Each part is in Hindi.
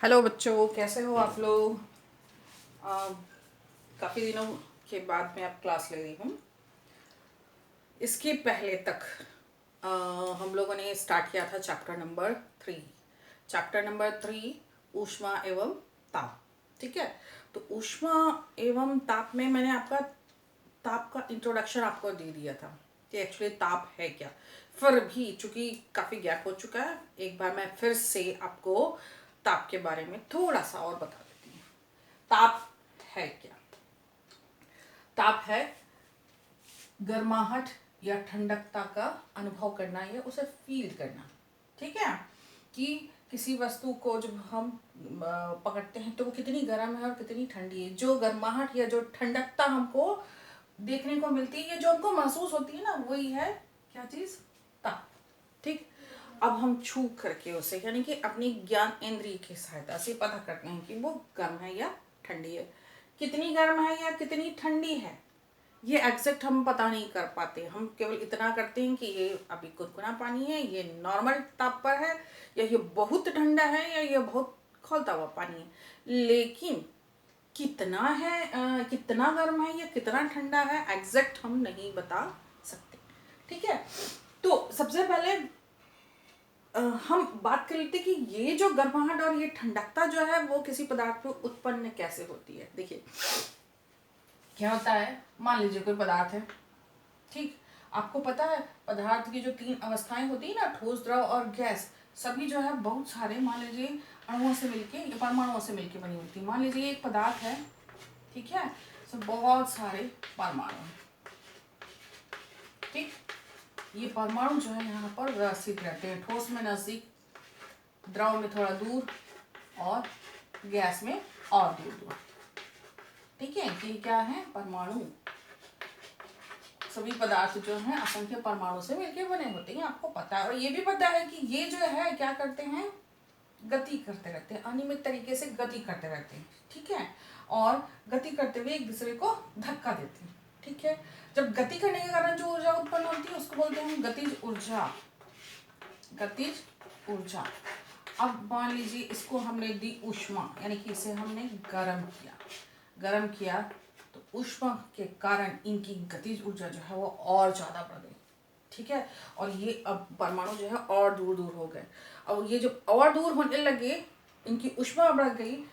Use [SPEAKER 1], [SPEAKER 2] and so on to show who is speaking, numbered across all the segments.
[SPEAKER 1] हेलो बच्चों, कैसे हो आप लोग। काफ़ी दिनों के बाद मैं अब क्लास ले रही हूँ। इसके पहले तक आ, हम लोगों ने स्टार्ट किया था चैप्टर नंबर 3 ऊष्मा एवं ताप। ठीक है, तो ऊष्मा एवं ताप में मैंने आपका ताप का इंट्रोडक्शन आपको दे दिया था कि एक्चुअली ताप है क्या। फिर भी चूंकि काफ़ी गैप हो चुका है, एक बार मैं फिर से आपको ताप के बारे में थोड़ा सा और बता देती हूँ। ताप है क्या? ताप है गर्माहट या ठंडकता का अनुभव करना या उसे फील करना। ठीक है, कि किसी वस्तु को जब हम पकड़ते हैं तो वो कितनी गर्म है और कितनी ठंडी है। जो गर्माहट या जो ठंडकता हमको देखने को मिलती है या जो हमको महसूस होती है ना, वही है क्या चीज? ताप। ठीक, अब हम छू करके उसे यानी कि अपनी ज्ञान इंद्रिय की सहायता से पता करते हैं कि वो गर्म है या ठंडी है। कितनी गर्म है या कितनी ठंडी है ये एग्जैक्ट हम पता नहीं कर पाते। हम केवल इतना करते हैं कि ये अभी गुनगुना पानी है, ये नॉर्मल ताप पर है, या ये बहुत ठंडा है, या ये बहुत खौलता हुआ पानी है। लेकिन कितना है, कितना गर्म है या कितना ठंडा है, एग्जैक्ट हम नहीं बता सकते। ठीक है, तो सबसे पहले हम बात कर लेते कि ये जो गर्माहट और ये ठंडकता जो है वो किसी पदार्थ में उत्पन्न कैसे होती है। देखिए क्या होता है, मान लीजिए कोई पदार्थ है। ठीक, आपको पता है पदार्थ की जो 3 अवस्थाएं होती है ना, ठोस, द्रव और गैस, सभी जो है बहुत सारे मान लीजिए अणुओं से मिलके या परमाणुओं से मिलके बनी होती है। मान लीजिए एक पदार्थ है, ठीक है, तो बहुत सारे परमाणु हैं। ठीक, ये परमाणु जो है यहाँ पर व्यवस्थित रहते हैं, ठोस में नजदीक, द्रव में थोड़ा दूर और गैस में और दूर दूर। ठीक है, ये क्या है? परमाणु। सभी पदार्थ जो हैं असंख्य परमाणु से मिलकर बने होते हैं, आपको पता है। और ये भी पता है कि ये जो है क्या करते हैं? गति करते रहते हैं, अनियमित तरीके से गति करते रहते हैं। ठीक है, और गति करते हुए एक दूसरे को धक्का देते हैं। ठीक है, जब गति करने के कारण जो ऊर्जा उत्पन्न होती है उसको बोलते हैं गतिज ऊर्जा। गतिज ऊर्जा। अब मान लीजिए इसको हमने दी ऊष्मा, यानी कि इसे हमने गर्म किया तो ऊष्मा के कारण इनकी गतिज ऊर्जा जो है वो और ज्यादा बढ़ गई। ठीक है, और ये अब परमाणु जो है और दूर दूर हो गए। अब ये जो और दूर होने लगे, इनकी ऊष्मा बढ़ गई,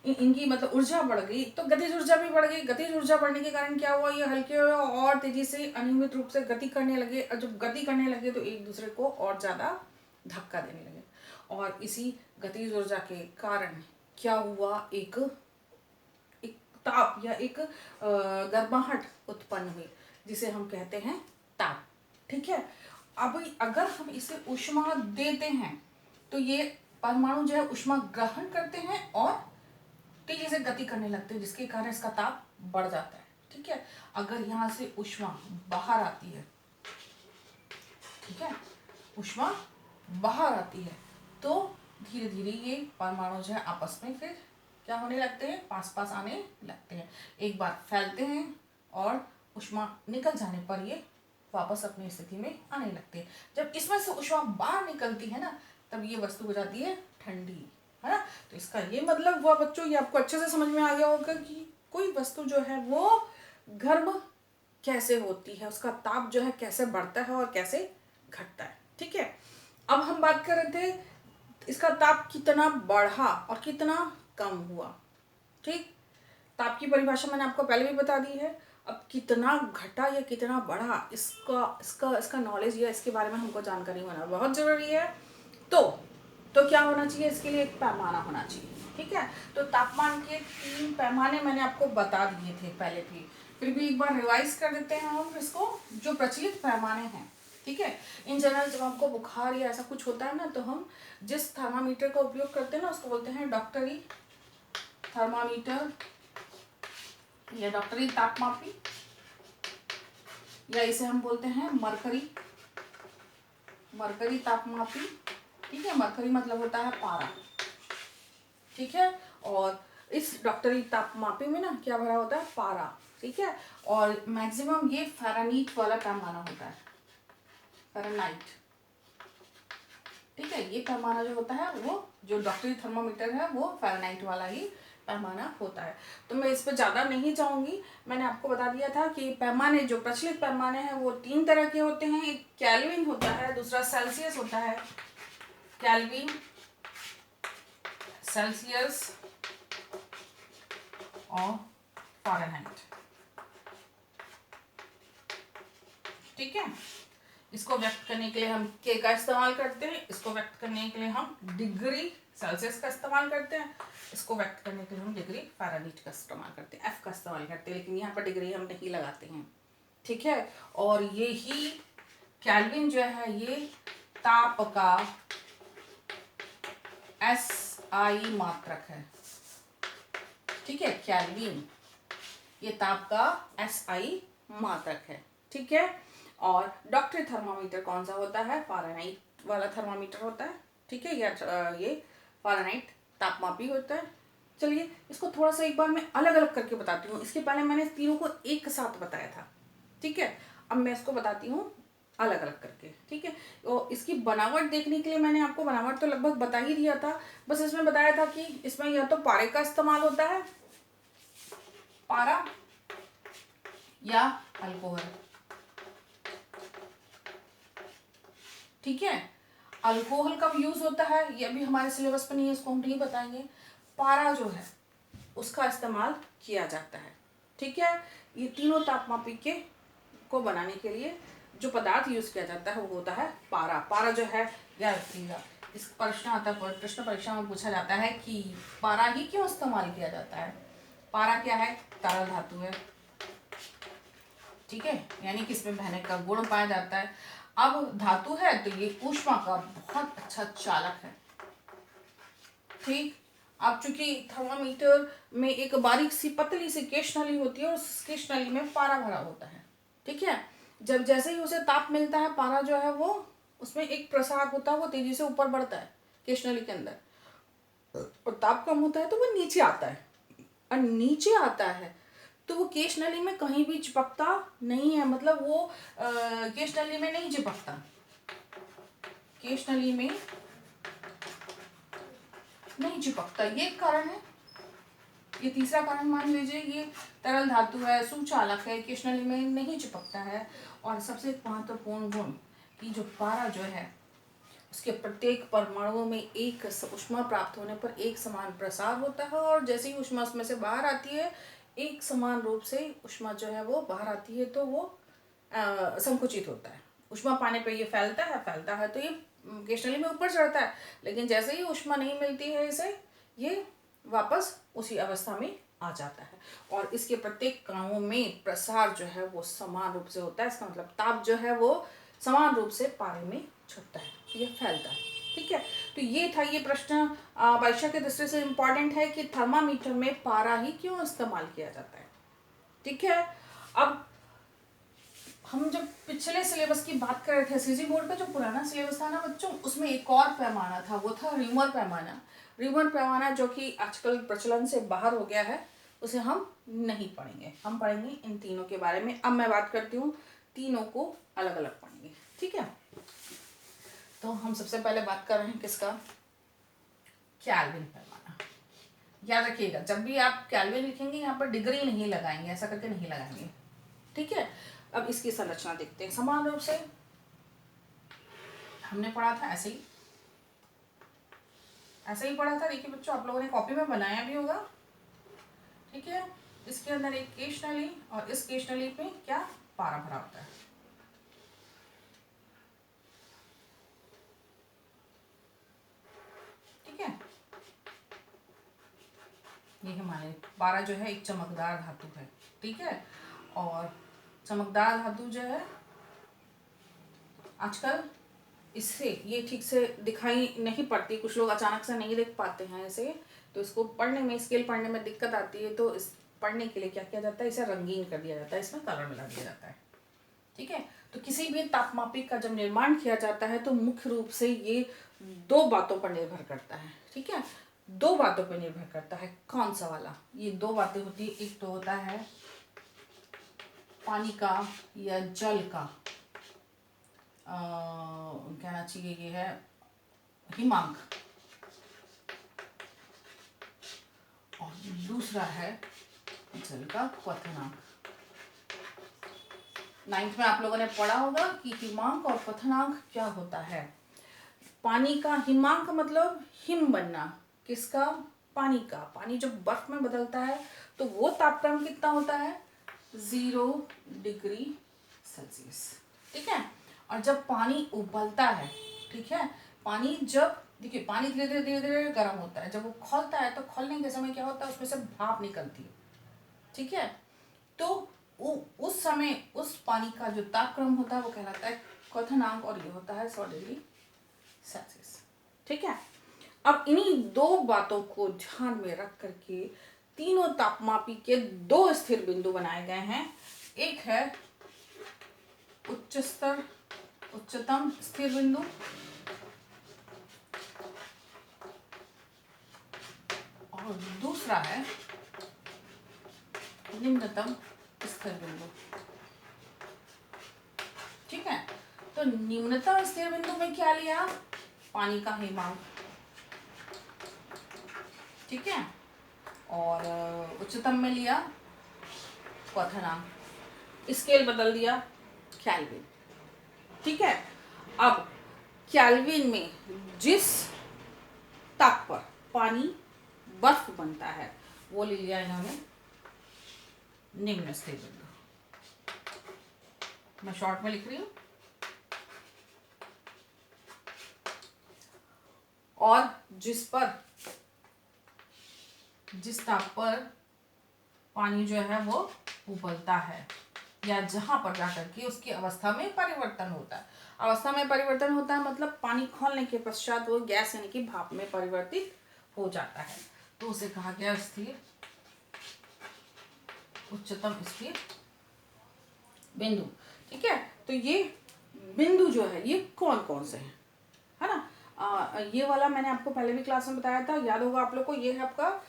[SPEAKER 1] इनकी मतलब ऊर्जा बढ़ गई, तो गतिज ऊर्जा भी बढ़ गई। गतिज ऊर्जा बढ़ने के कारण क्या हुआ? ये हल्के और तेजी से अनियमित रूप से गति करने लगे, और जब गति करने लगे तो एक दूसरे को और ज्यादा धक्का देने लगे। और इसी गतिज ऊर्जा के कारण क्या हुआ? एक ताप या एक गर्माहट उत्पन्न हुई, जिसे हम कहते हैं ताप। ठीक है, अब अगर हम इसे ऊष्मा देते हैं तो ये परमाणु जो है ऊष्मा ग्रहण करते हैं और तेजी से गति करने लगते हैं, जिसके कारण इसका ताप बढ़ जाता है। ठीक है, अगर यहाँ से ऊष्मा बाहर आती है, ठीक है, ऊष्मा बाहर आती है तो धीरे धीरे ये परमाणु जो है आपस में फिर क्या होने लगते हैं? पास पास आने लगते हैं, एक बार फैलते हैं और ऊष्मा निकल जाने पर ये वापस अपनी स्थिति में आने लगते हैं। जब इसमें से ऊष्मा बाहर निकलती है ना, तब ये वस्तु हो जाती है ठंडी, है ना। तो इसका ये मतलब हुआ बच्चों, ये आपको अच्छे से समझ में आ गया होगा कि कोई वस्तु जो है वो गर्म कैसे होती है, उसका ताप जो है कैसे बढ़ता है और कैसे घटता है। ठीक है, अब हम बात कर रहे थे इसका ताप कितना बढ़ा और कितना कम हुआ। ठीक, ताप की परिभाषा मैंने आपको पहले भी बता दी है। अब कितना घटा या कितना बढ़ा, इसका इसका इसका नॉलेज या इसके बारे में हमको जानकारी होना बहुत जरूरी है। तो क्या होना चाहिए? इसके लिए एक पैमाना होना चाहिए। ठीक है, तो तापमान के 3 पैमाने मैंने आपको बता दिए थे पहले भी, फिर भी एक बार रिवाइज कर देते हैं हम इसको, जो प्रचलित पैमाने हैं। ठीक है, इन जनरल जब हमको बुखार या ऐसा कुछ होता है ना, तो हम जिस थर्मामीटर का उपयोग करते हैं ना उसको बोलते हैं डॉक्टरी थर्मामीटर या डॉक्टरी तापमापी, या इसे हम बोलते हैं मरकरी तापमापी। ठीक है, मरकरी मतलब होता है पारा। ठीक है, और इस डॉक्टरी तापमापी में ना क्या भरा होता है? पारा। ठीक है, और मैक्सिमम ये फ़ारेनहीट वाला पैमाना होता है, फ़ारेनहाइट। ठीक है, ये पैमाना जो होता है वो जो डॉक्टरी थर्मामीटर है वो फ़ारेनहाइट वाला ही पैमाना होता है। तो मैं इस पर ज़्यादा नहीं जाऊंगी। मैंने आपको बता दिया था कि पैमाने जो प्रचलित पैमाने हैं वो 3 तरह के होते हैं। एक केल्विन होता है, दूसरा सेल्सियस होता है। केल्विन, सेल्सियस और फ़ारेनहाइट। ठीक है, इसको व्यक्त करने के लिए हम के का इस्तेमाल करते हैं, इसको व्यक्त करने के लिए हम डिग्री सेल्सियस का इस्तेमाल करते हैं, इसको व्यक्त करने के लिए हम डिग्री फ़ारेनहाइट का इस्तेमाल करते हैं, एफ का इस्तेमाल करते हैं, लेकिन यहाँ पर डिग्री हम नहीं लगाते हैं। ठीक है, और ये ही केल्विन जो है ये ताप का SI मात्रक है। ठीक है, केल्विन ये ताप का SI मात्रक है। ठीक है, और डॉक्टरी थर्मामीटर कौन सा होता है? फ़ारेनहाइट वाला थर्मामीटर होता है। ठीक है, ये फ़ारेनहाइट तापमापी होता है। चलिए इसको थोड़ा सा एक बार मैं अलग अलग करके बताती हूँ। इसके पहले मैंने तीनों को एक साथ बताया था। ठीक है, अब मैं इसको बताती हूँ अलग अलग करके। ठीक है, तो इसकी बनावट देखने के लिए मैंने आपको बनावट तो लगभग बता ही दिया था। बस इसमें बताया था कि इसमें या तो पारे का इस्तेमाल होता है, पारा या अल्कोहल। ठीक है, अल्कोहल कब यूज होता है ये अभी हमारे सिलेबस पर नहीं है, इसको हम नहीं बताएंगे। पारा जो है उसका इस्तेमाल किया जाता है। ठीक है, ये तीनों तापमापी के को बनाने के लिए जो पदार्थ यूज किया जाता है वो होता है पारा। पारा जो है, याद रखिएगा, इस प्रश्न आता है, प्रश्न परीक्षा में पूछा जाता है कि पारा ही क्यों इस्तेमाल किया जाता है। पारा क्या है? तरल धातु है। ठीक है, यानी कि इसमें बहने का गुण पाया जाता है। अब धातु है तो ये ऊष्मा का बहुत अच्छा चालक है। ठीक, अब चूंकि थर्मामीटर में एक बारीक सी पतली सी केश नली होती है और उस केश नली में पारा भरा होता है। ठीक है, जब जैसे ही उसे ताप मिलता है, पारा जो है वो उसमें एक प्रसार होता है, वो तेजी से ऊपर बढ़ता है केश नली के अंदर, और ताप कम होता है तो वो नीचे आता है। और नीचे आता है तो वो केश नली में कहीं भी चिपकता नहीं है, मतलब वो केश नली में नहीं चिपकता, केश नली में नहीं चिपकता। ये एक कारण है। ये तीसरा कारण मान लीजिए, ये तरल धातु है, सुचालक है, केश नली में नहीं चिपकता है। और सबसे महत्वपूर्ण गुण कि जो पारा जो है उसके प्रत्येक परमाणुओं में एक ऊष्मा प्राप्त होने पर एक समान प्रसार होता है, और जैसे ही ऊष्मा उसमें से बाहर आती है एक समान रूप से ऊष्मा जो है वो बाहर आती है, तो वो संकुचित होता है। ऊष्मा पाने पर ये फैलता है तो ये केश नली में ऊपर चढ़ता है, लेकिन जैसे ही ऊष्मा नहीं मिलती है इसे, ये वापस उसी अवस्था में आ जाता है। और इसके प्रत्येक कणों में प्रसार जो है वो समान रूप से होता है। इसका मतलब ताप जो है वो समान रूप से पारे में छुटता है, ये फैलता है। ठीक है, तो ये था, ये प्रश्न परीक्षा के दृष्टि से इम्पॉर्टेंट है कि थर्मामीटर में पारा ही क्यों इस्तेमाल किया जाता है। ठीक है, अब हम जब पिछले सिलेबस की बात कर रहे थे, सीजी बोर्ड का जो पुराना सिलेबस था ना बच्चों, उसमें एक और पैमाना था, वो था र्यूमर पैमाना। र्यूमर पैमाना जो कि आजकल प्रचलन से बाहर हो गया है, उसे हम नहीं पढ़ेंगे। हम पढ़ेंगे इन तीनों के बारे में। अब मैं बात करती हूँ, तीनों को अलग अलग पढ़ेंगे। ठीक है, तो हम सबसे पहले बात कर रहे हैं किसका? केल्विन पैमाना। याद रखिएगा, जब भी आप केल्विन लिखेंगे यहाँ पर डिग्री नहीं लगाएंगे, ऐसा करके नहीं लगाएंगे। ठीक है, अब इसकी संरचना देखते हैं। समान रूप से हमने पढ़ा था ऐसे ही पढ़ा था। देखिए बच्चों, आप लोगों ने कॉपी में बनाया भी होगा। ठीक है, इसके अंदर एक केश नली, और इस केश नली पे क्या? पारा भरा होता है। ठीक है, ये हमारे पारा जो है एक चमकदार धातु है। ठीक है, और चमकदार धातु जो है आजकल इससे ये ठीक से दिखाई नहीं पड़ती, कुछ लोग अचानक से नहीं देख पाते हैं इसे, तो इसको पढ़ने में, स्केल पढ़ने में दिक्कत आती है, तो इस पढ़ने के लिए क्या किया जाता है, इसे रंगीन कर दिया जाता है, इसमें कलर मिला दिया जाता है। ठीक है, तो किसी भी तापमापी का जब निर्माण किया जाता है तो मुख्य रूप से ये दो बातों पर निर्भर करता है। ठीक है, दो बातों पर निर्भर करता है। कौन सा वाला? ये दो बातें होती है, एक तो होता है पानी का या जल का, कहना चाहिए ये है हिमांक और दूसरा है जल का क्वथनांक। 9th में आप लोगों ने पढ़ा होगा कि हिमांक और क्वथनांक क्या होता है। पानी का हिमांक मतलब हिम बनना, किसका? पानी का। पानी जब बर्फ में बदलता है तो वो तापक्रम कितना होता है? 0 डिग्री सेल्सियस। ठीक है। और जब पानी उबलता है, ठीक है, पानी जब देखिए पानी धीरे धीरे धीरे धीरे गर्म होता है, जब वो खौलता है तो खौलने के समय क्या होता है, उसमें से भाप निकलती है। ठीक है। तो उस समय उस पानी का जो तापक्रम होता है वो कहलाता है क्वथनांक और ये होता है 100 डिग्री सेल्सियस। ठीक है। अब इन्हीं दो बातों को ध्यान में रख करके तीनों तापमापी के 2 स्थिर बिंदु बनाए गए हैं। एक है उच्चतम स्थिर बिंदु और दूसरा है निम्नतम स्थिर बिंदु। ठीक है। तो निम्नतम स्थिर बिंदु में क्या लिया? पानी का हिमांक। ठीक है। और उच्चतम में लिया क्वथनांक। स्केल बदल दिया केल्विन। ठीक है। अब केल्विन में जिस ताप पर पानी बर्फ बनता है वो ले लिया इन्होंने निम्न स्थिर बिंदु। मैं शॉर्ट में लिख रही हूं। और जिस ताप पर पानी जो है वो उबलता है या जहां पर जाकर के उसकी अवस्था में परिवर्तन होता है। अवस्था में परिवर्तन होता है मतलब पानी खौलने के पश्चात वो गैस यानी कि भाप में परिवर्तित हो जाता है, तो उसे कहा गया स्थिर उच्चतम स्थिर बिंदु। ठीक है। तो ये बिंदु जो है ये कौन कौन से हैं, है ना? ये वाला मैंने आपको पहले भी क्लास में बताया था, याद होगा आप लोग को। ये है आपका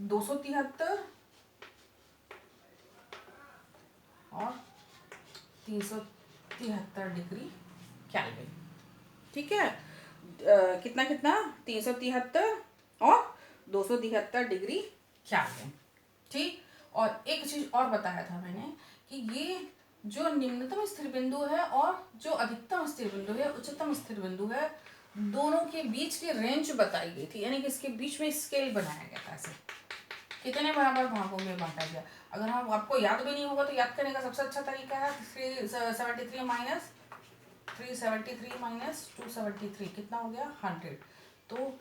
[SPEAKER 1] 273 और 373 डिग्री केल्विन। ठीक है। कितना कितना 373 और 273 डिग्री केल्विन। ठीक। और एक चीज और बताया था मैंने कि ये जो निम्नतम स्थिर बिंदु है और जो अधिकतम स्थिर बिंदु है, उच्चतम स्थिर बिंदु है, दोनों के बीच की रेंज बताई गई थी, यानी कि इसके बीच में स्केल बनाया गया था। ऐसे कितने बराबर भागों में बांटा गया। अगर हम आपको याद भी नहीं होगा तो याद करने का सबसे अच्छा तरीका है 373 माइनस 273 कितना हो गया? 100। तो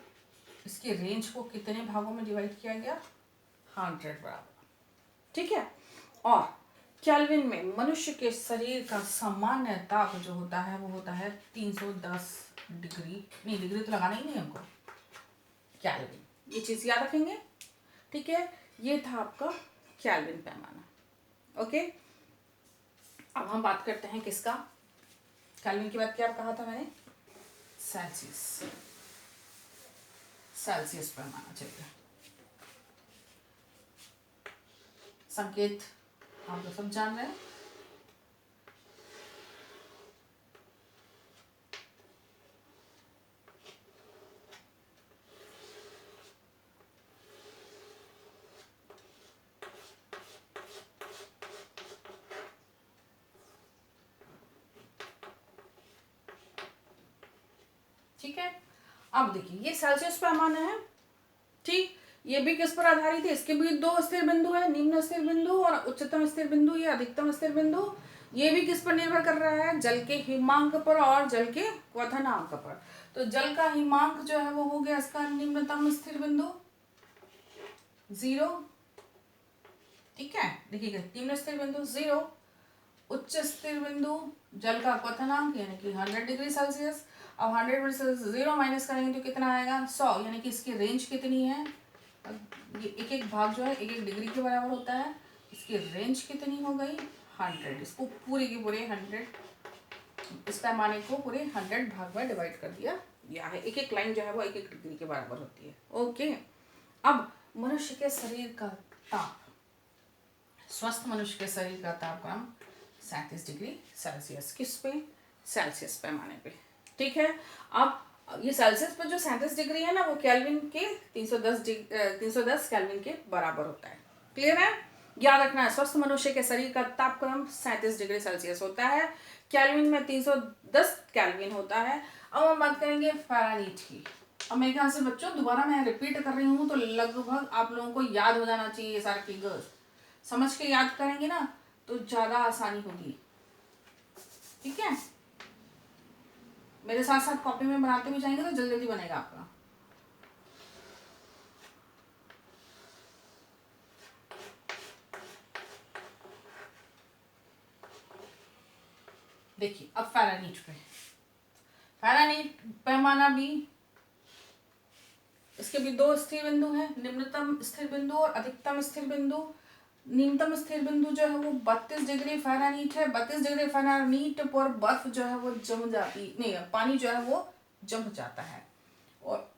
[SPEAKER 1] इसके रेंज को कितने भागों में डिवाइड किया गया? 100 बराबर। ठीक है। और केल्विन में मनुष्य के शरीर का सामान्य ताप जो होता है वो होता है 310 डिग्री। नहीं, डिग्री तो लगाना ही नहीं हमको, केल्विन, ये चीज याद रखेंगे। ठीक है। ये था आपका केल्विन पैमाना। ओके। अब हम बात करते हैं किसका? केल्विन की बात क्या कहा था मैंने? सेल्सियस पैमाना। चलिए, संकेत आप लोग सब जान रहे हैं। ठीक है। अब देखिए ये सेल्सियस पैमाना है। ठीक। ये भी किस पर आधारित है? इसके भी 2 स्थिर बिंदु है, निम्न स्थिर बिंदु और उच्चतम स्थिर बिंदु या अधिकतम स्थिर बिंदु। ये भी किस पर निर्भर कर रहा है? जल के हिमांक पर और जल के क्वथनांक पर। तो जल का हिमांक जो है वो हो गया इसका निम्नतम स्थिर बिंदु 0। ठीक है। देखिएगा, निम्न स्थिर बिंदु 0, उच्च स्थिर बिंदु जल का क्वथनांक यानी कि 100 डिग्री सेल्सियस। अब 100 में से 0 माइनस करेंगे तो कितना आएगा? 100। यानी कि इसकी रेंज कितनी है? ये एक एक भाग जो है 1 डिग्री के बराबर होता है। इसकी रेंज कितनी हो गई? 100। इसको पूरे के पूरे 100, इस पैमाने को पूरे 100 भाग में डिवाइड कर दिया गया है। एक एक लाइन जो है वो 1 डिग्री के बराबर होती है। ओके। अब मनुष्य के शरीर का ताप, स्वस्थ मनुष्य के शरीर का तापक्रम 37 डिग्री सेल्सियस। किस पे? सेल्सियस पैमाने पे। ठीक है। अब ये सेल्सियस पर जो 37 डिग्री है ना, वो केल्विन के 310 केल्विन के बराबर होता है। क्लियर है? याद रखना है, स्वस्थ मनुष्य के शरीर का तापक्रम 37 डिग्री सेल्सियस होता है, केल्विन में 310 केल्विन होता है। अब हम बात करेंगे फ़ारेनहीट की। अब मेरे ख्याल से बच्चों दोबारा मैं रिपीट कर रही हूँ, तो लगभग आप लोगों को याद हो जाना चाहिए ये सारे फिगर्स। समझ के याद करेंगे ना तो ज़्यादा आसानी होगी। ठीक है, मेरे साथ साथ कॉपी में बनाते हुए जाएंगे तो जल्दी जल्दी बनेगा आपका। देखिए अब फ़ारेनहीट पे, फ़ारेनहीट पैमाना भी, इसके भी दो स्थिर बिंदु हैं, निम्नतम स्थिर बिंदु और अधिकतम स्थिर बिंदु। न्यूनतम स्थिर बिंदु जो है वो 32 डिग्री फ़ारेनहीट है। 32 डिग्री फ़ारेनहीट पर बर्फ जो है वो जम जाती नहीं, पानी जो है वो जम जाता है। और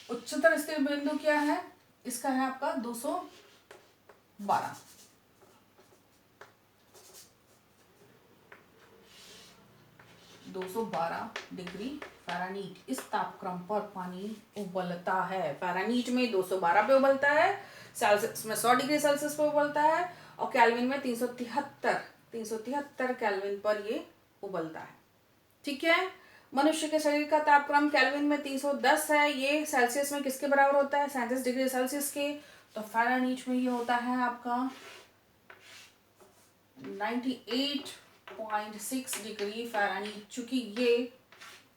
[SPEAKER 1] उच्चतर स्थिर बिंदु क्या है, इसका है आपका 212 डिग्री फ़ारेनहीट। इस तापक्रम पर पानी उबलता है। फ़ारेनहीट में 212 पे उबलता है, सेल्सियस में 100 डिग्री सेल्सियस पे उबलता है, और केल्विन में 373 केल्विन पर ये उबलता है। ठीक है, मनुष्य के शरीर का तापक्रम केल्विन में 310 है। ये सेल्सियस में किसके बराबर होता है? 37 डिग्री सेल्सियस के। तो फ़ारेनहीट में ये होता है आपका 98.6 डिग्री फ़ारेनहीट। चूंकि ये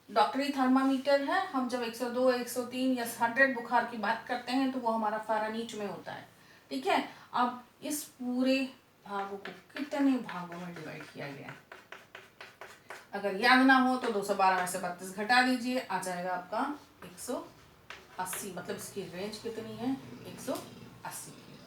[SPEAKER 1] डॉक्टरी थर्मामीटर है, हम जब 102, 103 या 100 बुखार की बात करते हैं तो वो हमारा फ़ारेनहीट में होता है। ठीक है, अब इस पूरे भागों को कितने भागों में डिवाइड किया गया है, अगर याद ना हो तो 212 में से 32 घटा दीजिए, आ जाएगा आपका 180। मतलब इसकी रेंज कितनी है? 180 की।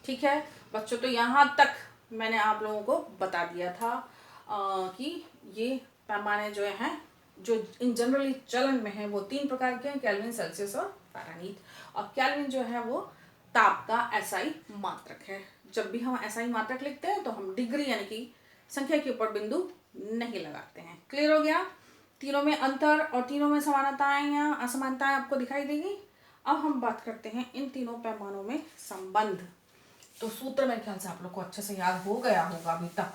[SPEAKER 1] ठीक है बच्चों, तो यहाँ तक मैंने आप लोगों को बता दिया था कि ये पैमाने जो हैं, जो इन जनरली चलन में है, वो 3 प्रकार के हैं, केल्विन, सेल्सियस और फ़ारेनहीट। और केल्विन जो है वो ताप का एसआई मात्रक है। जब भी हम एसआई मात्रक लिखते हैं तो हम डिग्री यानी कि संख्या के ऊपर बिंदु नहीं लगाते हैं। क्लियर हो गया? तीनों में अंतर और तीनों में समानताएं या असमानताएं आपको दिखाई देगी। अब हम बात करते हैं इन तीनों पैमानों में संबंध। तो सूत्र मेरे ख्याल से आप लोग को अच्छे से याद हो गया होगा अभी तक।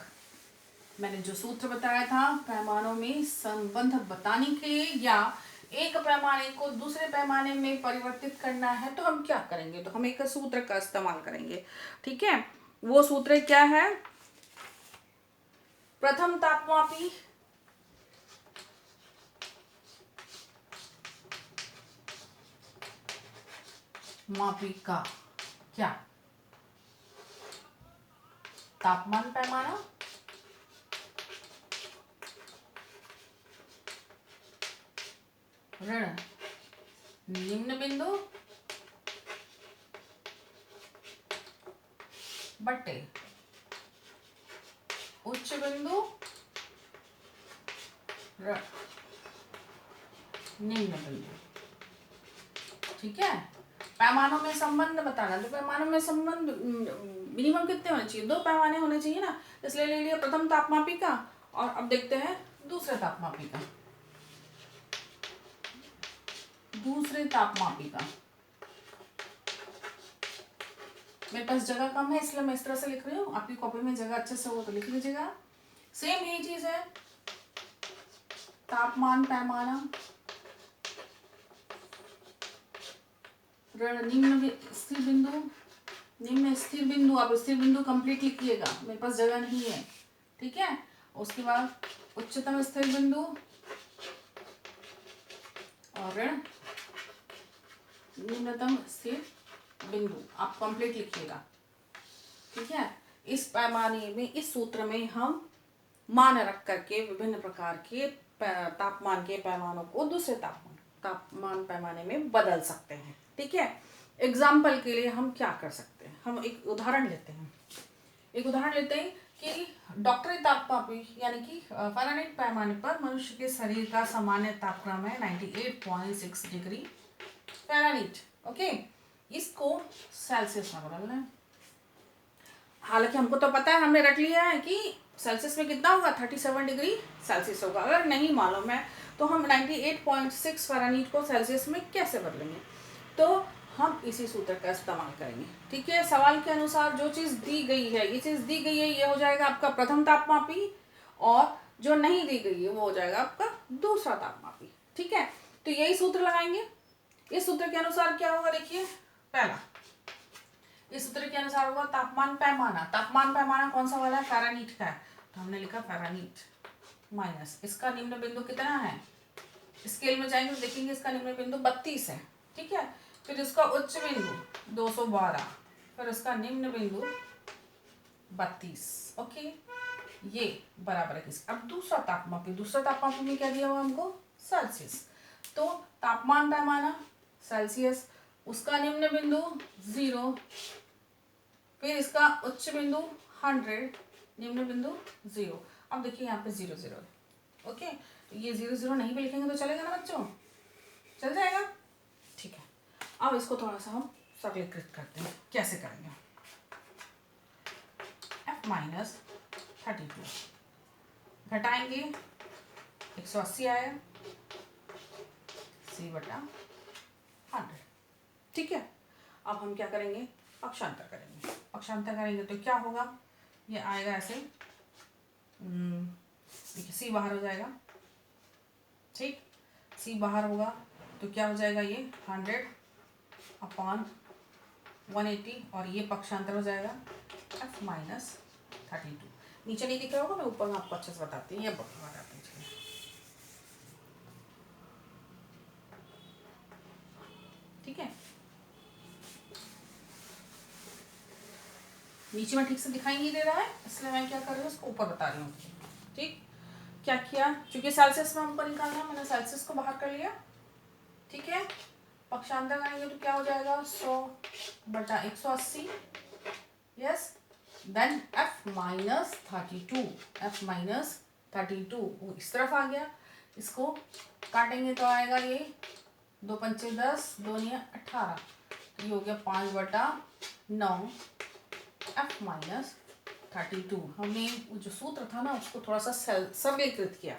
[SPEAKER 1] मैंने जो सूत्र बताया था पैमानों में संबंध बताने के लिए, या एक पैमाने को दूसरे पैमाने में परिवर्तित करना है तो हम क्या करेंगे? तो हम एक सूत्र का इस्तेमाल करेंगे। ठीक है, वो सूत्र क्या है? प्रथम तापमापी मापी का क्या? तापमान पैमाना ऋण निम्न बिंदु बटे उच्च बिंदु ऋण निम्न बिंदु। ठीक है, पैमानों में संबंध बताना, तो पैमानों में संबंध मिनिमम कितने होने चाहिए? 2 पैमाने होने चाहिए ना, इसलिए ले लिया प्रथम तापमापी का। और अब देखते हैं दूसरे तापमापी का। दूसरे तापमापी का मेरे पास जगह कम है इसलिए मैं इस तरह से लिख रही हूँ, आपकी कॉपी में जगह अच्छे से हो तो लिख लीजिएगा। सेम यही चीज है, तापमान पैमाना ऋण निम्न स्थिर बिंदु। निम्न स्थिर बिंदु, आप स्थिर बिंदु कंप्लीट लिखिएगा, मेरे पास जगह नहीं है। ठीक है, उसके बाद उच्चतम स्थिर बिंदु और ऋण निम्नतम स्थिर बिंदु, आप कंप्लीट लिखिएगा। ठीक है, इस पैमाने में, इस सूत्र में हम मान रख करके विभिन्न प्रकार के तापमान के पैमानों को दूसरे तापमान पैमाने में बदल सकते हैं। ठीक है, एग्जाम्पल के लिए हम क्या कर सकते हैं? हम एक उदाहरण लेते हैं। कि डॉक्टरी तापमापी यानी कि फ़ारेनहीट पैमाने पर मनुष्य के शरीर का सामान्य तापक्रम है 98.6 डिग्री फ़ारेनहीट। ओके, इसको सेल्सियस में बदलना है। हालांकि हमको तो पता है, हमने रख लिया है कि सेल्सियस में कितना होगा, 37 डिग्री सेल्सियस होगा। अगर नहीं मालूम है तो हम 98.6 फ़ारेनहीट को सेल्सियस में कैसे बदलेंगे, तो हम इसी सूत्र का इस्तेमाल करेंगे। ठीक है, सवाल के अनुसार जो चीज़ दी गई है, ये चीज़ दी गई है, ये हो जाएगा आपका प्रथम तापमापी, और जो नहीं दी गई है वो हो जाएगा आपका दूसरा तापमापी। ठीक है, तो यही सूत्र लगाएंगे। इस सूत्र के अनुसार क्या होगा, देखिए पहला, इस सूत्र के अनुसार होगा तापमान पैमाना। तापमान पैमाना कौन सा वाला है, फ़ारेनहीट का है, तो हमने लिखा फ़ारेनहीट माइनस इसका निम्न बिंदु कितना है, स्केल में जाएंगे तो देखेंगे इसका निम्न बिंदु 32 है। ठीक है, फिर इसका उच्च बिंदु 212, फिर इसका निम्न बिंदु 32। ओके, ये बराबर है किस, अब दूसरा तापमापी, दूसरा तापमापी में क्या दिया हुआ हमको, सेल्सियस। तो तापमान पैमाना सेल्सियस, उसका निम्न बिंदु 0, फिर इसका उच्च बिंदु 100, निम्न बिंदु 0। अब देखिए यहाँ पे 0 0 है। ओके, तो ये 0 0 नहीं भी लिखेंगे तो चलेगा ना बच्चों, चल जाएगा। ठीक है, अब इसको थोड़ा सा हम सरलीकृत करते हैं। कैसे करेंगे, f माइनस 32 घटाएंगे 180 आया, c बटा 100। ठीक है, अब हम क्या करेंगे, पक्षांतर करेंगे। पक्षांतर करेंगे तो क्या होगा, ये आएगा ऐसे, देखिए c बाहर हो जाएगा। ठीक, c बाहर होगा तो क्या हो जाएगा, ये 100/180, और ये पक्षांतर हो जाएगा f माइनस 32। नीचे नहीं दिख रहा होगा, मैं ऊपर में आपको अच्छे से बताती हूँ, ये बताती हूँ। ठीक है, नीचे में ठीक से दिखाई नहीं दे रहा है, इसलिए मैं क्या कर रही हूँ, उसको ऊपर बता रही हूँ। ठीक, क्या किया, क्योंकि सेल्सियस में हमको निकालना है, मैंने सेल्सियस को बाहर कर लिया। ठीक है, पक्षांतर करेंगे तो क्या हो जाएगा, 100/180। Yes, then f minus 32, f minus 32 वो इस तरफ आ गया। इसको काटेंगे तो आएगा ये 2 पंचे 10, 2 9 18, ये हो गया 5/9 f माइनस 32। हमने जो सूत्र था ना उसको थोड़ा सा सरलीकृत किया।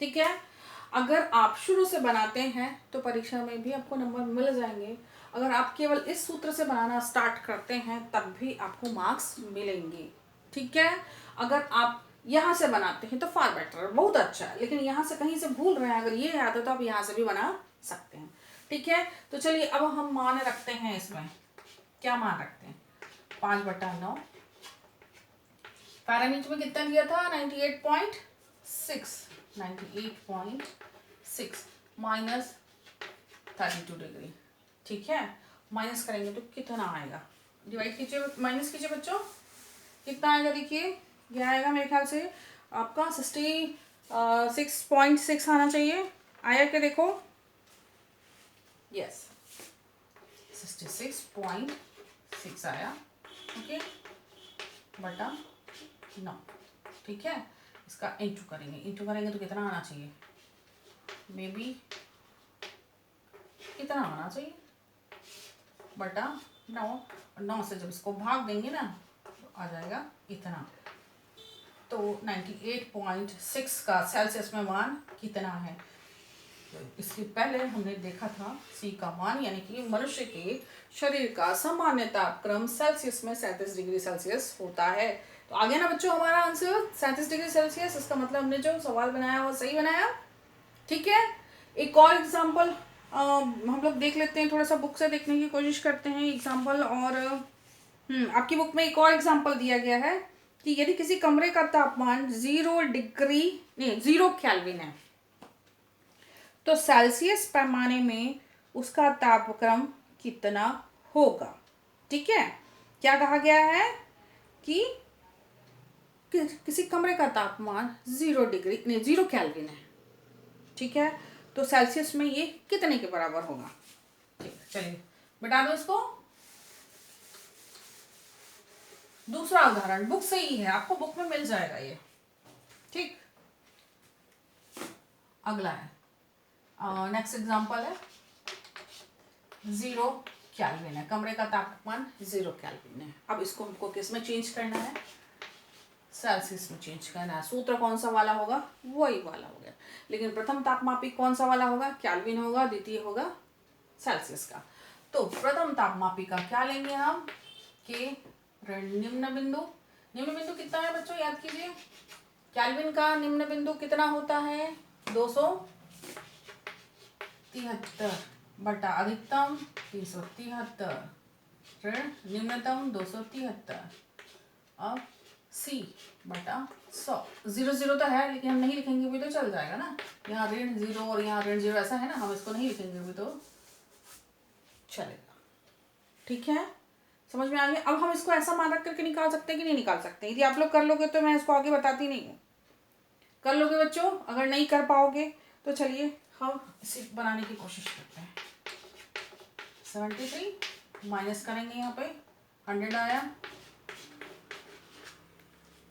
[SPEAKER 1] ठीक है, अगर आप शुरू से बनाते हैं तो परीक्षा में भी आपको नंबर मिल जाएंगे। अगर आप केवल इस सूत्र से बनाना स्टार्ट करते हैं तब भी आपको मार्क्स मिलेंगे। ठीक है, अगर आप यहाँ से बनाते हैं तो फार बेटर, बहुत अच्छा है, लेकिन यहाँ से कहीं से भूल रहे हैं, अगर ये याद है तो आप यहाँ से भी बना सकते हैं। ठीक है, तो चलिए अब हम मान रखते हैं, इसमें क्या मान रखते हैं, 5/9 फ़ारेनहीट में कितना दिया था, 98.6 माइनस 32 डिग्री। ठीक है, माइनस करेंगे तो कितना आएगा, डिवाइड कीजिए, माइनस कीजिए बच्चों, कितना आएगा, देखिए यह आएगा मेरे ख्याल से आपका 66.6 आना चाहिए। आया क्या, देखो, यस 66.6 आया। ओके, बटा 9। ठीक है, इसका इंटू करेंगे तो कितना आना चाहिए, मे बी कितना आना चाहिए, बटा 9, और 9 से जब इसको भाग देंगे ना तो आ जाएगा इतना। तो 98.6 का सेल्सियस में मान कितना है, तो इसके पहले हमने देखा था C का मान, यानी कि मनुष्य के शरीर का सामान्य तापक्रम सेल्सियस में 37 डिग्री सेल्सियस होता है। तो आ गया ना बच्चों हमारा आंसर 37 डिग्री सेल्सियस। इसका मतलब हमने जो सवाल बनाया वो सही बनाया। ठीक है, एक और एग्जाम्पल हम लोग देख लेते हैं, थोड़ा सा बुक से देखने की कोशिश करते हैं एग्जाम्पल। और आपकी बुक में एक और एग्जाम्पल दिया गया है कि यदि किसी कमरे का तापमान 0 केल्विन है तो सेल्सियस पैमाने में उसका तापक्रम कितना होगा। ठीक है, क्या कहा गया है कि किसी कमरे का तापमान 0 केल्विन है। ठीक है, तो सेल्सियस में ये कितने के बराबर होगा। ठीक है, चलिए बता दो इसको। दूसरा उदाहरण बुक से ही है, आपको बुक में मिल जाएगा ये। ठीक, अगला है नेक्स्ट एग्जांपल है 0 केल्विन है, कमरे का तापमान 0 केल्विन है। अब इसको हमको किस में चेंज करना है, सेल्सियस में चेंज करना है। सूत्र कौन सा वाला होगा, वही वाला हो गया, लेकिन प्रथम तापमापी कौन सा वाला होगा, केल्विन होगा, द्वितीय होगा सेल्सियस का। तो प्रथम तापमापी का क्या लेंगे हम, के ऋण निम्न बिंदु। निम्न बिंदु कितना है बच्चों, याद कीजिए, केल्विन का निम्न बिंदु कितना होता है, 273 बटा अधिकतम 373 ऋण निम्नतम 273। अब C बटा 100, 0 0 तो है लेकिन हम नहीं लिखेंगे भी तो चल जाएगा ना, यहाँ ऋण 0 और यहाँ ऋण 0 ऐसा है ना, हम इसको नहीं लिखेंगे भी तो चलेगा। ठीक है, समझ में आ गया। अब हम इसको ऐसा मान रख करके निकाल सकते हैं कि नहीं निकाल सकते, यदि आप लोग कर लोगे तो मैं इसको आगे बताती नहीं हूँ, कर लोगे बच्चों, अगर नहीं कर पाओगे तो चलिए हम इसे बनाने की कोशिश करते हैं। 73 माइनस करेंगे, यहाँ पे 100 आया,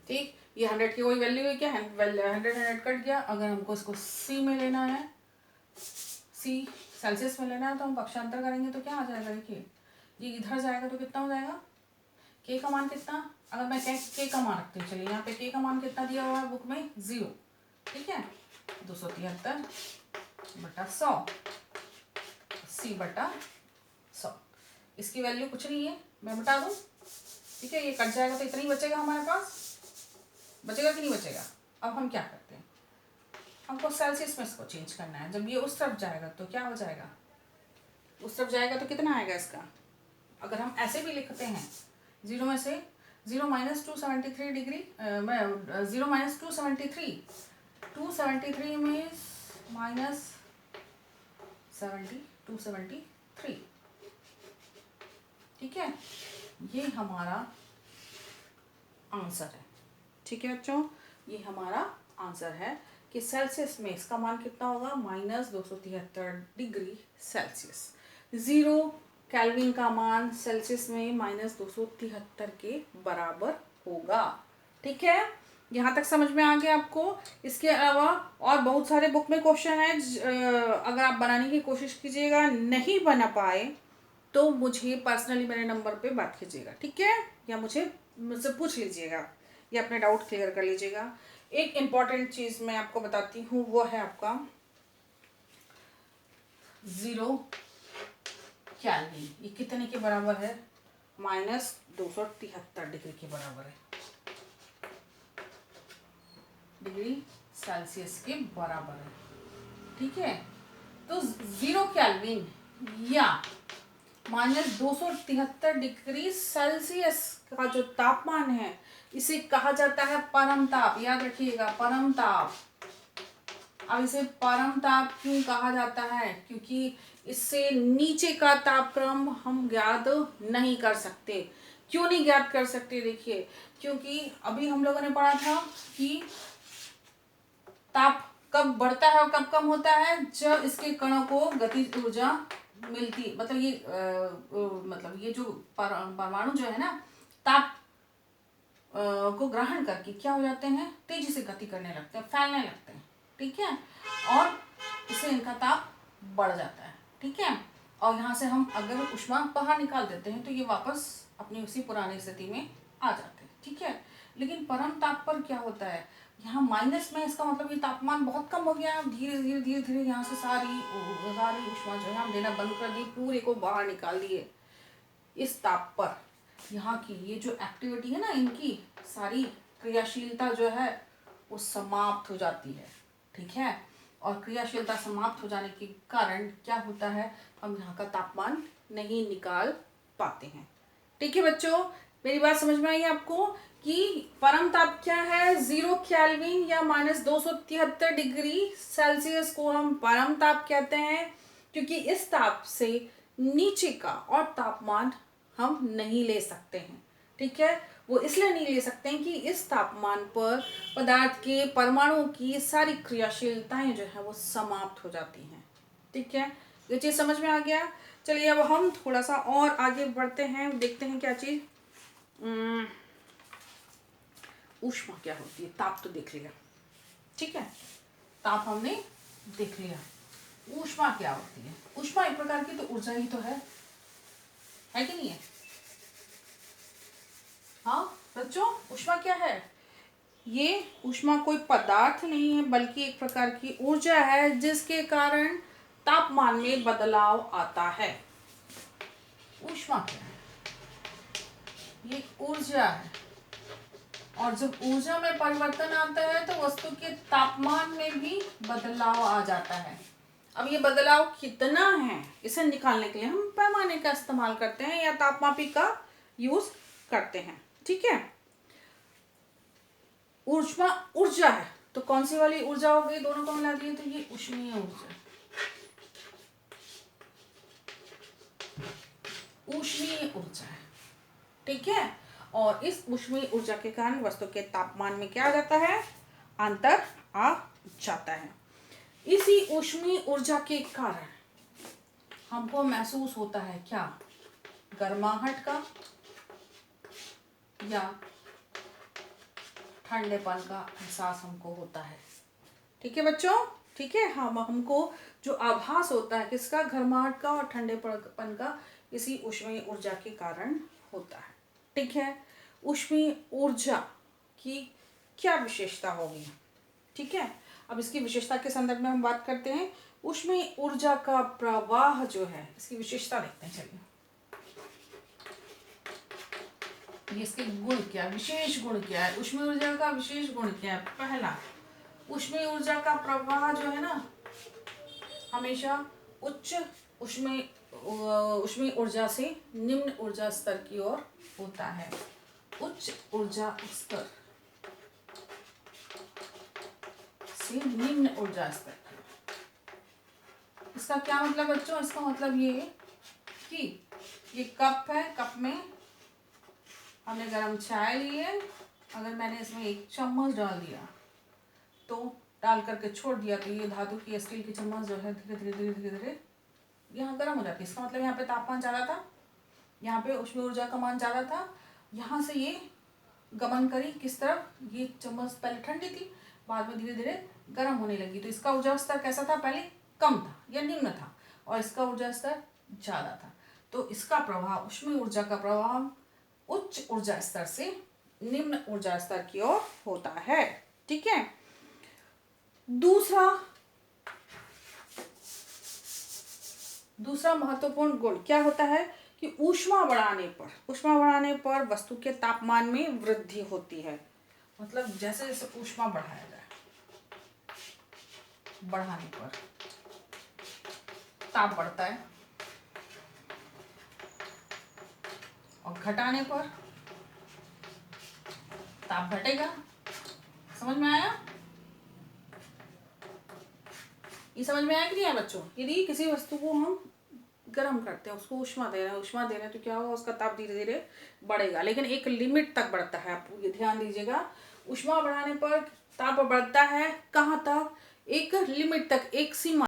[SPEAKER 1] ठीक, ये 100 की वही वैल्यू है क्या, 100 कट गया। अगर हमको इसको C में लेना है, C सेल्सियस में लेना है, तो हम पक्षांतर करेंगे तो क्या आ जाएगा, देखिए ये इधर जाएगा तो कितना हो जाएगा, K का मान कितना, अगर मैं K का मान रखती हूँ, चलिए यहाँ पे K का मान कितना दिया हुआ है बुक में, 0, ठीक है, 273 बटा 100, C बटा 100, इसकी वैल्यू कुछ नहीं है, मैं बता दूँ, ठीक है, ये कट जाएगा तो इतना ही बचेगा हमारे पास, बचेगा कि नहीं बचेगा। अब हम क्या करते हैं, हमको सेल्सियस में इसको चेंज करना है, जब ये उस तरफ जाएगा तो क्या हो जाएगा, उस तरफ जाएगा तो कितना आएगा इसका, अगर हम ऐसे भी लिखते हैं 0 में से 0 माइनस 273 डिग्री, 0 माइनस 273 में माइनस 273, ठीक है, ये हमारा आंसर है। ठीक है बच्चों, ये हमारा आंसर है कि सेल्सियस में इसका मान कितना होगा, -273 डिग्री सेल्सियस। 0 केल्विन का मान सेल्सियस में -273 के बराबर होगा। ठीक है, यहाँ तक समझ में आ गया आपको। इसके अलावा और बहुत सारे बुक में क्वेश्चन है, अगर आप बनाने की कोशिश कीजिएगा, नहीं बना पाए तो मुझे पर्सनली मेरे नंबर पे बात कीजिएगा, ठीक है, या मुझसे पूछ लीजिएगा या अपने डाउट क्लियर कर लीजिएगा। एक इम्पॉर्टेंट चीज़ मैं आपको बताती हूँ, वो है आपका 0 केल्विन, ये कितने के बराबर है, -273 डिग्री के बराबर है, डिग्री सेल्सियस के बराबर है। ठीक है, तो 0 केल्विन या -273 डिग्री सेल्सियस का जो तापमान है, इसे कहा जाता है परम ताप। याद रखिएगा, परम ताप। अब इसे परम ताप क्यों कहा जाता है, क्योंकि इससे नीचे का तापक्रम हम ज्ञात नहीं कर सकते। क्यों नहीं ज्ञात कर सकते, देखिए, क्योंकि अभी हम लोगों ने पढ़ा था कि ताप कब बढ़ता है और कब कम होता है, जब इसके कणों को गतिज ऊर्जा मिलती, मतलब ये जो परमाणु जो है ना, ताप को ग्रहण करके क्या हो जाते हैं, तेजी से गति करने लगते हैं, फैलने लगते हैं। ठीक है, और इससे इनका ताप बढ़ जाता है। ठीक है, और यहाँ से हम अगर ऊष्मा बाहर निकाल देते हैं तो ये वापस अपनी उसी पुरानी स्थिति में आ जाते हैं। ठीक है, लेकिन परम ताप पर क्या होता है, यहाँ माइनस में, इसका मतलब ये तापमान बहुत कम हो गया है, धीरे धीरे यहाँ से सारी ऊष्मा जो है हम देना बंद कर दी, पूरे को बाहर निकाल दिए। इस ताप पर यहाँ की ये जो एक्टिविटी है ना, इनकी सारी क्रियाशीलता जो है वो समाप्त हो जाती है। ठीक है, और क्रियाशीलता समाप्त हो जाने के कारण क्या होता है, हम यहाँ का तापमान नहीं निकाल पाते हैं। ठीक है बच्चों, मेरी बात समझ में आई आपको कि परम ताप क्या है, 0 केल्विन या -273 डिग्री सेल्सियस को हम परम ताप कहते हैं, क्योंकि इस ताप से नीचे का और तापमान हम नहीं ले सकते हैं। ठीक है, वो इसलिए नहीं ले सकते हैं कि इस तापमान पर पदार्थ के परमाणुओं की सारी क्रियाशीलताएं जो है वो समाप्त हो जाती हैं। ठीक है, ये चीज़ समझ में आ गया। चलिए अब हम थोड़ा सा और आगे बढ़ते हैं, देखते हैं क्या चीज़, ऊष्मा क्या होती है। ताप तो देख लिया, ठीक है, ताप हमने देख लिया। ऊष्मा क्या होती है, ऊष्मा एक प्रकार की तो ऊर्जा ही तो है। है कि नहीं है? हाँ बच्चों, ऊष्मा क्या है? ये ऊष्मा कोई पदार्थ नहीं है बल्कि एक प्रकार की ऊर्जा है जिसके कारण तापमान में बदलाव आता है। ऊष्मा क्या है? ये ऊर्जा है, और जब ऊर्जा में परिवर्तन आता है तो वस्तु के तापमान में भी बदलाव आ जाता है। अब ये बदलाव कितना है, इसे निकालने के लिए हम पैमाने का इस्तेमाल करते हैं या तापमापी का यूज करते हैं। ठीक है, ऊष्मा ऊर्जा है तो कौन सी वाली ऊर्जा हो गई, दोनों को मिला दिए तो ये ऊष्मीय ऊर्जा, ऊष्मीय ऊर्जा है। ठीक है, और इस ऊष्मीय ऊर्जा के कारण वस्तु के तापमान में क्या आ जाता है, अंतर आ जाता है। इसी ऊष्मीय ऊर्जा के कारण हमको महसूस होता है क्या, गर्माहट का या ठंडेपन का एहसास हमको होता है। ठीक है बच्चों, ठीक है, हमको जो आभास होता है किसका, गर्माहट का और ठंडेपन का, इसी ऊष्मीय ऊर्जा के कारण होता है। ठीक है, ऊष्मीय ऊर्जा की क्या विशेषता होगी? ठीक है, अब इसकी विशेषता के संदर्भ में हम बात करते हैं। ऊष्मीय ऊर्जा का प्रवाह जो है, इसकी विशेषता देखते हैं। चलिए, ये इसके गुण क्या, विशेष गुण क्या है, ऊष्मीय ऊर्जा का विशेष गुण क्या है? पहला, ऊष्मीय ऊर्जा का प्रवाह जो है ना, हमेशा उच्च ऊष्मीय ऊर्जा से निम्न ऊर्जा स्तर की ओर होता है। उच्च ऊर्जा स्तर से निम्न ऊर्जा स्तर। इसका क्या मतलब बच्चों? इसका मतलब ये कि ये कप है, कप में हमने गर्म चाय ली है, अगर मैंने इसमें 1 चम्मच डाल दिया तो डाल करके छोड़ दिया तो ये धातु की स्टील की चम्मच जो है धीरे धीरे धीरे धीरे धीरे यहाँ गर्म हो जाती है। इसका मतलब यहाँ पे तापमान ज़्यादा था, यहाँ पे ऊष्मीय ऊर्जा का मान ज़्यादा था, यहाँ से ये गमन करी किस तरफ, ये चम्मच पहले ठंडी थी, बाद में धीरे धीरे गर्म होने लगी, तो इसका ऊर्जा स्तर कैसा था, पहले कम था या निम्न था, और इसका ऊर्जा स्तर ज़्यादा था। तो इसका प्रभाव, ऊष्मीय ऊर्जा का प्रभाव उच्च ऊर्जा स्तर से निम्न ऊर्जा स्तर की ओर होता है। ठीक है, दूसरा महत्वपूर्ण गुण क्या होता है कि ऊष्मा बढ़ाने पर वस्तु के तापमान में वृद्धि होती है। मतलब जैसे जैसे ऊष्मा बढ़ाया जाए, बढ़ाने पर ताप बढ़ता है और घटाने पर ताप घटेगा। समझ में आया? ये समझ में आया कि नहीं आया बच्चों? यदि किसी वस्तु को हम गर्म करते हैं, उसको ऊष्मा दे रहे हैं तो क्या होगा, उसका ताप धीरे धीरे बढ़ेगा, लेकिन एक लिमिट तक बढ़ता है। आप ये ध्यान दीजिएगा, ऊष्मा बढ़ाने पर ताप बढ़ता है कहाँ तक, एक लिमिट तक, एक सीमा